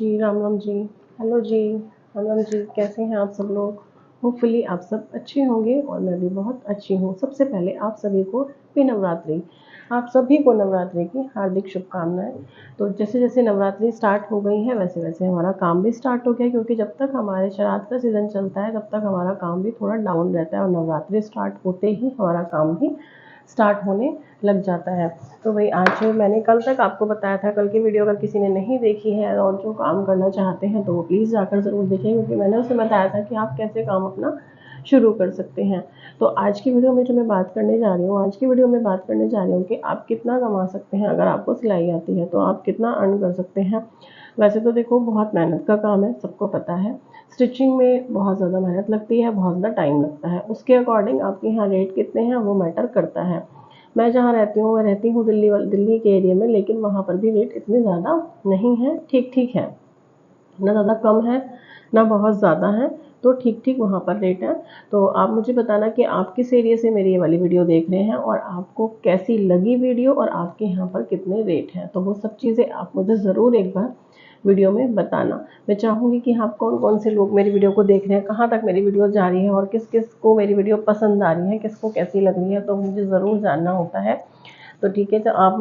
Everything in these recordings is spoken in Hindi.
जी, राम राम जी। हेलो जी, राम राम जी, कैसे हैं आप सब लोग? होपफुली आप सब अच्छे होंगे और मैं भी बहुत अच्छी हूँ। सबसे पहले आप सभी को हैप्पी नवरात्रि। आप सभी को नवरात्रि की हार्दिक शुभकामनाएँ। तो जैसे-जैसे नवरात्रि स्टार्ट हो गई है वैसे-वैसे हमारा काम भी स्टार्ट हो गया, क्योंकि जब तक हमारे श्राद्ध का सीज़न चलता है तब तक हमारा काम भी थोड़ा डाउन रहता है और नवरात्रि स्टार्ट होते ही हमारा काम भी स्टार्ट होने लग जाता है। तो वही आज मैंने कल तक आपको बताया था, कल की वीडियो अगर किसी ने नहीं देखी है और जो काम करना चाहते हैं तो वो प्लीज़ जाकर ज़रूर देखें, क्योंकि मैंने उसमें बताया था कि आप कैसे काम अपना शुरू कर सकते हैं। तो आज की वीडियो में जो मैं बात करने जा रही हूँ, आज की वीडियो में बात करने जा रही हूँ कि आप कितना कमा सकते हैं। अगर आपको सिलाई आती है तो आप कितना अर्न कर सकते हैं। वैसे तो देखो बहुत मेहनत का काम है, सबको पता है। स्टिचिंग में बहुत ज़्यादा मेहनत लगती है, बहुत ज़्यादा टाइम लगता है। उसके अकॉर्डिंग आपके यहाँ रेट कितने हैं वो मैटर करता है। मैं जहाँ रहती हूँ, मैं रहती हूँ दिल्ली के एरिया में, लेकिन वहाँ पर भी रेट इतने ज़्यादा नहीं है, ठीक-ठीक है। ना ज़्यादा कम है, ना बहुत ज़्यादा है, तो ठीक-ठीक वहाँ पर रेट है। तो आप मुझे बताना कि आप किस एरिया से मेरी ये वाली वीडियो देख रहे हैं और आपको कैसी लगी वीडियो और आपके यहाँ पर कितने रेट हैं। तो वो सब चीज़ें आप मुझे ज़रूर एक बार वीडियो में बताना। मैं चाहूँगी कि आप कौन-कौन से लोग मेरी वीडियो को देख रहे हैं, कहाँ तक मेरी वीडियो जा रही है और किस-किस को मेरी वीडियो पसंद आ रही है, किसको कैसी लग रही है, तो मुझे ज़रूर जानना होता है। तो ठीक है, तो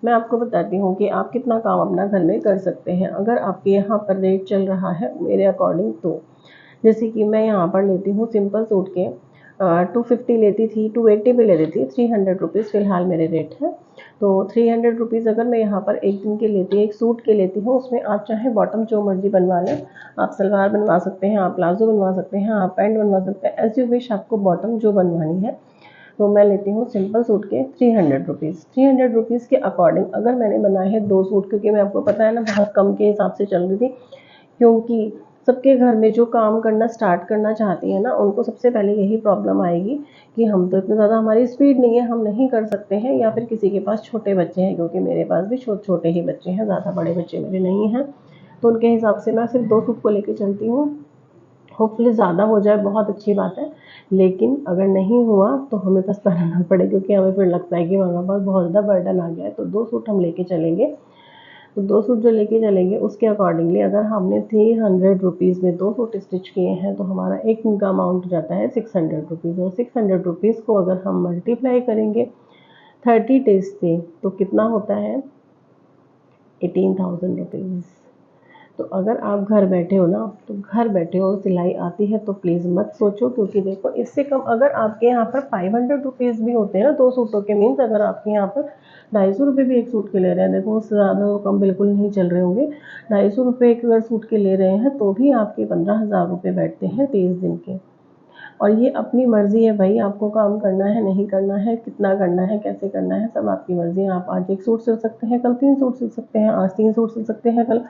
मैं आपको बताती हूँ कि आप कितना काम अपना घर में कर सकते हैं अगर आपके यहाँ पर रेट चल रहा है मेरे अकॉर्डिंग तो। जैसे कि मैं यहाँ पर लेती हूँ सिंपल सूट के 250 लेती थी, 280 पे ले लेती थी, 300 रुपीज़ फ़िलहाल मेरे रेट हैं। तो 300 रुपीज़ अगर मैं यहाँ पर एक दिन के लेती, एक सूट के लेती हूँ, उसमें आप चाहे बॉटम जो मर्जी बनवा लें। आप सलवार बनवा सकते हैं, आप प्लाजो बनवा सकते हैं, आप पैंट बनवा सकते हैं, एज़ यू विश आपको बॉटम जो बनवानी है। तो मैं लेती हूँ सिंपल सूट के 300 रुपीज़। 300 रुपीज़ के अकॉर्डिंग अगर मैंने बनाए हैं 2 सूट, क्योंकि मैं आपको पता है ना बहुत कम के हिसाब से चल रही थी, क्योंकि सबके घर में जो काम करना स्टार्ट करना चाहती है ना, उनको सबसे पहले यही प्रॉब्लम आएगी कि हम तो इतना ज़्यादा हमारी स्पीड नहीं है, हम नहीं कर सकते हैं, या फिर किसी के पास छोटे बच्चे हैं, क्योंकि मेरे पास भी छोटे ही बच्चे हैं, ज़्यादा बड़े बच्चे मेरे नहीं हैं। तो उनके हिसाब से मैं सिर्फ 2 सूट को लेके चलती हूँ। होपफुली ज़्यादा हो जाए बहुत अच्छी बात है, लेकिन अगर नहीं हुआ तो हमें पछताना ना पड़े, क्योंकि हमें फिर लगता है कि हमारे पास बहुत ज़्यादा बर्डन आ गया है। तो 2 सूट हम लेके चलेंगे। तो 2 सूट जो लेके चलेंगे उसके अकॉर्डिंगली अगर हमने 300 रुपीज़ में 2 सूट स्टिच किए हैं तो हमारा एक दिन का अमाउंट जाता है 600 रुपीज़, और 600 रुपीज़ को अगर हम मल्टीप्लाई करेंगे 30 डेज़ से तो कितना होता है 18,000 रुपीज़। तो अगर आप घर बैठे हो ना, तो घर बैठे हो, सिलाई आती है तो प्लीज़ मत सोचो, क्योंकि देखो इससे कम अगर आपके यहाँ पर 500 रुपीज़ भी होते हैं ना 2 सूटों के, मीन्स अगर आपके यहाँ पर 250 रुपये भी एक सूट के ले रहे हैं, देखो उससे ज़्यादा तो कम बिल्कुल नहीं चल रहे होंगे। 250 रुपये एक अगर सूट के ले रहे हैं तो भी आपके 15,000 रुपये बैठते हैं 30 दिन के। और ये अपनी मर्ज़ी है भाई, आपको काम करना है, नहीं करना है, कितना करना है, कैसे करना है, सब आपकी मर्ज़ी है। आप आज 1 सूट सिल सकते हैं, कल 3 सूट सिल सकते हैं, आज 3 सूट सिल सकते हैं, कल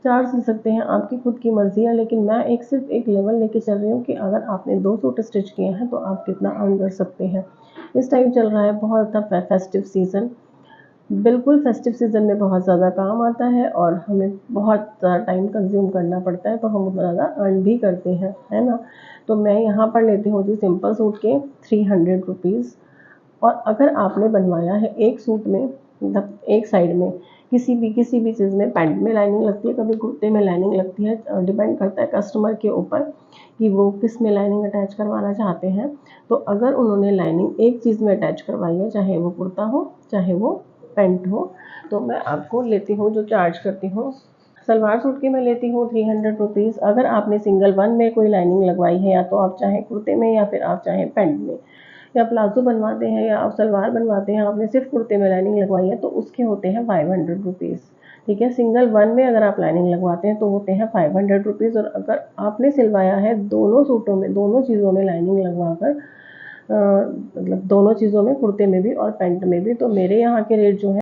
4 सिल सकते हैं, आपकी खुद की मर्ज़ी है। लेकिन मैं सिर्फ़ एक लेवल लेके चल रही हूँ कि अगर आपने 2 सूट स्टिच किए हैं तो आप कितना अर्न कर सकते हैं। इस टाइम चल रहा है बहुत ज़्यादा फेस्टिव सीज़न, बिल्कुल फेस्टिव सीज़न में बहुत ज़्यादा काम आता है और हमें बहुत ज़्यादा टाइम कंज़्यूम करना पड़ता है, तो हम उतना ज़्यादा अर्न भी करते हैं, है ना? तो मैं यहाँ पर लेती हूँ जी सिंपल सूट के 300 रुपीज़। और अगर आपने बनवाया है एक सूट में, मतलब एक साइड में किसी भी चीज़ में, पैंट में लाइनिंग लगती है, कभी कुर्ते में लाइनिंग लगती है, डिपेंड करता है कस्टमर के ऊपर कि वो किस में लाइनिंग अटैच करवाना चाहते हैं। तो अगर उन्होंने लाइनिंग एक चीज़ में अटैच करवाई है, चाहे वो कुर्ता हो, चाहे वो पैंट हो, तो मैं आपको लेती हूँ जो चार्ज करती हूँ। सलवार सूट की मैं लेती हूँ 300 रुपीज़। अगर आपने सिंगल वन में कोई लाइनिंग लगवाई है, या तो आप चाहे कुर्ते में या फिर आप चाहे पैंट में, या प्लाजो बनवाते हैं या आप सलवार बनवाते हैं, आपने सिर्फ कुर्ते में लाइनिंग लगवाई है तो उसके होते हैं 500 रुपीज़। ठीक है, सिंगल वन में अगर आप लाइनिंग लगवाते हैं तो होते हैं 500 रुपीज़। और अगर आपने सिलवाया है दोनों सूटों में, दोनों चीज़ों में लाइनिंग लगवा कर, मतलब दोनों चीज़ों में, कुर्ते में भी और पैंट में भी, तो मेरे यहाँ के रेट जो है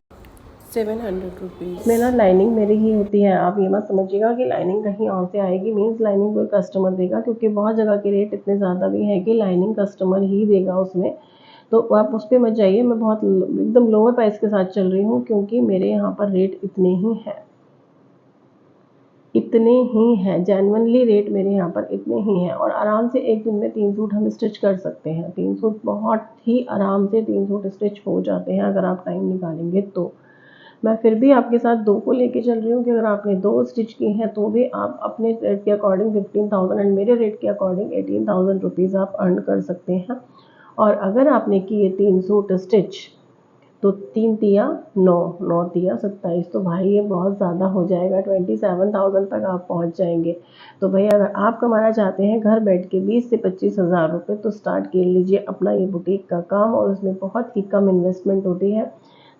700 रुपीज़ में ना लाइनिंग मेरी ही होती है। आप ये मत समझिएगा कि लाइनिंग कहीं और से आएगी, मीन्स लाइनिंग कोई कस्टमर देगा, क्योंकि बहुत जगह के रेट इतने ज़्यादा भी है कि लाइनिंग कस्टमर ही देगा उसमें। तो आप उस पे मत जाइए, मैं बहुत एकदम लोअर प्राइस के साथ चल रही हूँ, क्योंकि मेरे यहाँ पर रेट इतने ही हैं, इतने ही हैं, जेन्युइनली रेट मेरे यहाँ पर इतने ही हैं। और आराम से एक दिन में 3 सूट हम स्टिच कर सकते हैं। 3 सूट बहुत ही आराम से 3 सूट स्टिच हो जाते हैं अगर आप टाइम निकालेंगे तो। मैं फिर भी आपके साथ 2 को लेके चल रही हूँ कि अगर आपने 2 स्टिच की हैं तो भी आप अपने रेट के अकॉर्डिंग 15,000 एंड मेरे रेट के अकॉर्डिंग 18,000 रुपीज़ आप अर्न कर सकते हैं। और अगर आपने किए 3 सूट स्टिच तो 3 तिया 9, 9 तिया 27, तो भाई ये बहुत ज़्यादा हो जाएगा, 27,000 तक आप पहुंच जाएंगे। तो भाई अगर आप कमाना चाहते हैं घर बैठ के 20 से 25,000 रुपये तो स्टार्ट कर लीजिए अपना ये बुटीक का काम, और उसमें बहुत ही कम इन्वेस्टमेंट होती है।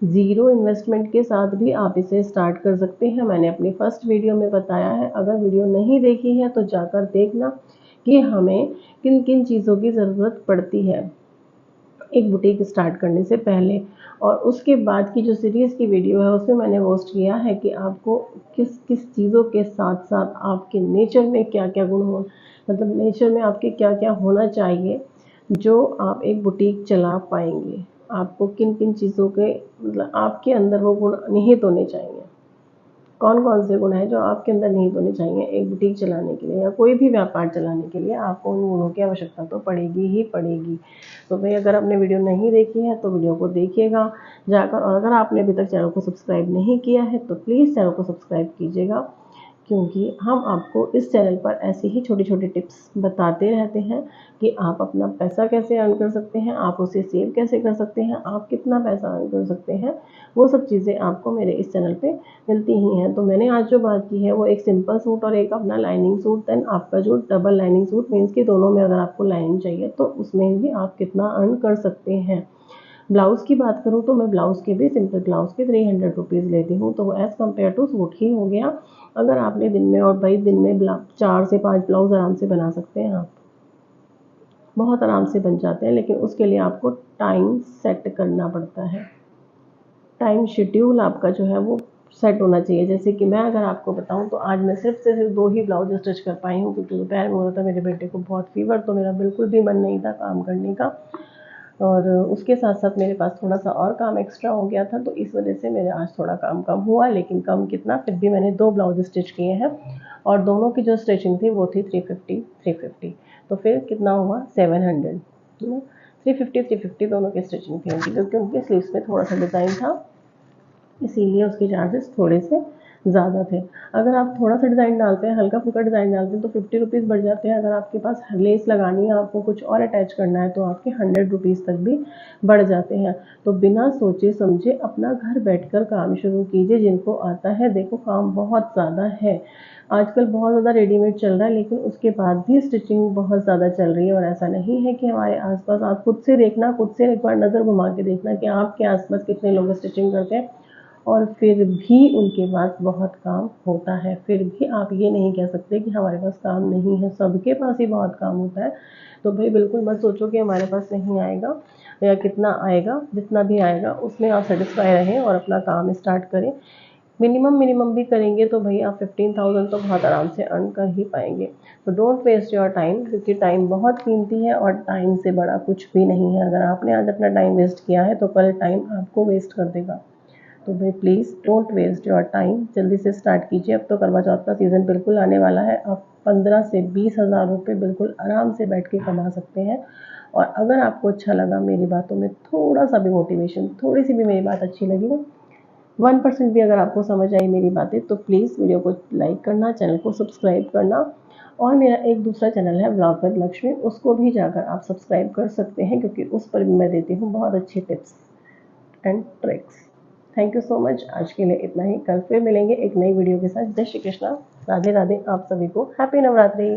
ज़ीरो इन्वेस्टमेंट के साथ भी आप इसे स्टार्ट कर सकते हैं। मैंने अपनी फर्स्ट वीडियो में बताया है, अगर वीडियो नहीं देखी है तो जाकर देखना कि हमें किन किन चीज़ों की ज़रूरत पड़ती है एक बुटीक स्टार्ट करने से पहले। और उसके बाद की जो सीरीज़ की वीडियो है उसमें मैंने पोस्ट किया है कि आपको किस किस चीज़ों के साथ साथ आपके नेचर में क्या क्या गुण हो, मतलब नेचर में आपके क्या क्या होना चाहिए जो आप एक बुटीक चला पाएंगे। आपको किन किन चीज़ों के मतलब आपके अंदर वो गुण निहित होने चाहिए, कौन कौन से गुण हैं जो आपके अंदर निहित होने चाहिए एक बुटीक चलाने के लिए या कोई भी व्यापार चलाने के लिए। आपको उन गुणों की आवश्यकता तो पड़ेगी ही पड़ेगी। तो भाई अगर आपने वीडियो नहीं देखी है तो वीडियो को देखिएगा जाकर, और अगर आपने अभी तक चैनल को सब्सक्राइब नहीं किया है तो प्लीज़ चैनल को सब्सक्राइब कीजिएगा, क्योंकि हम आपको इस चैनल पर ऐसी ही छोटी छोटी टिप्स बताते रहते हैं कि आप अपना पैसा कैसे अर्न कर सकते हैं, आप उसे सेव कैसे कर सकते हैं, आप कितना पैसा अर्न कर सकते हैं। वो सब चीज़ें आपको मेरे इस चैनल पे मिलती ही हैं। तो मैंने आज जो बात की है वो एक सिंपल सूट और एक अपना लाइनिंग सूट, देन आपका जो डबल लाइनिंग सूट मीन्स कि दोनों में अगर आपको लाइनिंग चाहिए तो उसमें भी आप कितना अर्न कर सकते हैं। ब्लाउज़ की बात करूँ तो मैं ब्लाउज़ के भी सिंपल ब्लाउज़ के 300 रुपीज़ लेती हूँ, तो वो एज़ कम्पेयर टू सूट ही हो गया। अगर आपने दिन में, और भाई दिन में 4 से 5 ब्लाउज़ आराम से बना सकते हैं आप, बहुत आराम से बन जाते हैं, लेकिन उसके लिए आपको टाइम सेट करना पड़ता है। टाइम शेड्यूल आपका जो है वो सेट होना चाहिए। जैसे कि मैं अगर आपको बताऊं तो आज मैं सिर्फ 2 ही ब्लाउज स्टिच कर पाई हूँ, क्योंकि दोपहर में हो रहा था मेरे बेटे को बहुत फीवर, तो मेरा बिल्कुल भी मन नहीं था काम करने का, और उसके साथ साथ मेरे पास थोड़ा सा और काम एक्स्ट्रा हो गया था, तो इस वजह से मेरे आज थोड़ा काम कम हुआ। लेकिन कम कितना, फिर भी मैंने 2 ब्लाउज स्टिच किए हैं और दोनों की जो स्टिचिंग थी वो थी 350। तो फिर कितना हुआ 700, 350 दोनों की स्टिचिंग थी उनकी, क्योंकि उनके स्लीव्स में थोड़ा सा डिज़ाइन था, इसीलिए उसके चार्जेस थोड़े से ज़्यादा थे। अगर आप थोड़ा सा डिज़ाइन डालते हैं, हल्का फुल्का डिज़ाइन डालते हैं तो 50 रुपीज़ बढ़ जाते हैं। अगर आपके पास लेस लगानी है, आपको कुछ और अटैच करना है, तो आपके 100 रुपीज़ तक भी बढ़ जाते हैं। तो बिना सोचे समझे अपना घर बैठकर काम शुरू कीजिए। जिनको आता है, देखो काम बहुत ज़्यादा है आजकल, बहुत ज़्यादा रेडीमेड चल रहा है, लेकिन उसके बाद भी स्टिचिंग बहुत ज़्यादा चल रही है। और ऐसा नहीं है कि हमारे आसपास, आप खुद से देखना, खुद से एक बार नज़र घुमा के देखना कि आपके आसपास कितने लोग स्टिचिंग करते हैं और फिर भी उनके पास बहुत काम होता है। फिर भी आप ये नहीं कह सकते कि हमारे पास काम नहीं है, सबके पास ही बहुत काम होता है। तो भाई बिल्कुल मत सोचो कि हमारे पास नहीं आएगा या कितना आएगा, जितना भी आएगा उसमें आप सेटिस्फाई रहें और अपना काम स्टार्ट करें। मिनिमम भी करेंगे तो भाई आप 15,000 तो बहुत आराम से अर्न कर ही पाएंगे। तो डोंट वेस्ट योर टाइम, क्योंकि टाइम बहुत कीमती है और टाइम से बड़ा कुछ भी नहीं है। अगर आपने आज अपना टाइम वेस्ट किया है तो कल टाइम आपको वेस्ट कर देगा। तो भाई please don't waste your time, जल्दी से स्टार्ट कीजिए। अब तो करवा चौथ का सीज़न बिल्कुल आने वाला है, आप 15 से 20,000 रुपये बिल्कुल आराम से बैठ के कमा सकते हैं। और अगर आपको अच्छा लगा, मेरी बातों में थोड़ा सा भी मोटिवेशन, थोड़ी सी भी मेरी बात अच्छी लगी ना, 1% भी अगर आपको समझ आई मेरी बातें, तो प्लीज़ वीडियो को लाइक करना, चैनल को सब्सक्राइब करना। और मेरा एक दूसरा चैनल है ब्लॉग विद लक्ष्मी, उसको भी जाकर आप सब्सक्राइब कर सकते हैं, क्योंकि उस पर भी मैं देती हूँ बहुत अच्छी tips and tricks. Thank you so much, आज के लिए इतना ही। कल फिर मिलेंगे एक नई वीडियो के साथ। जय श्री कृष्णा, राधे राधे। आप सभी को हैप्पी नवरात्रि।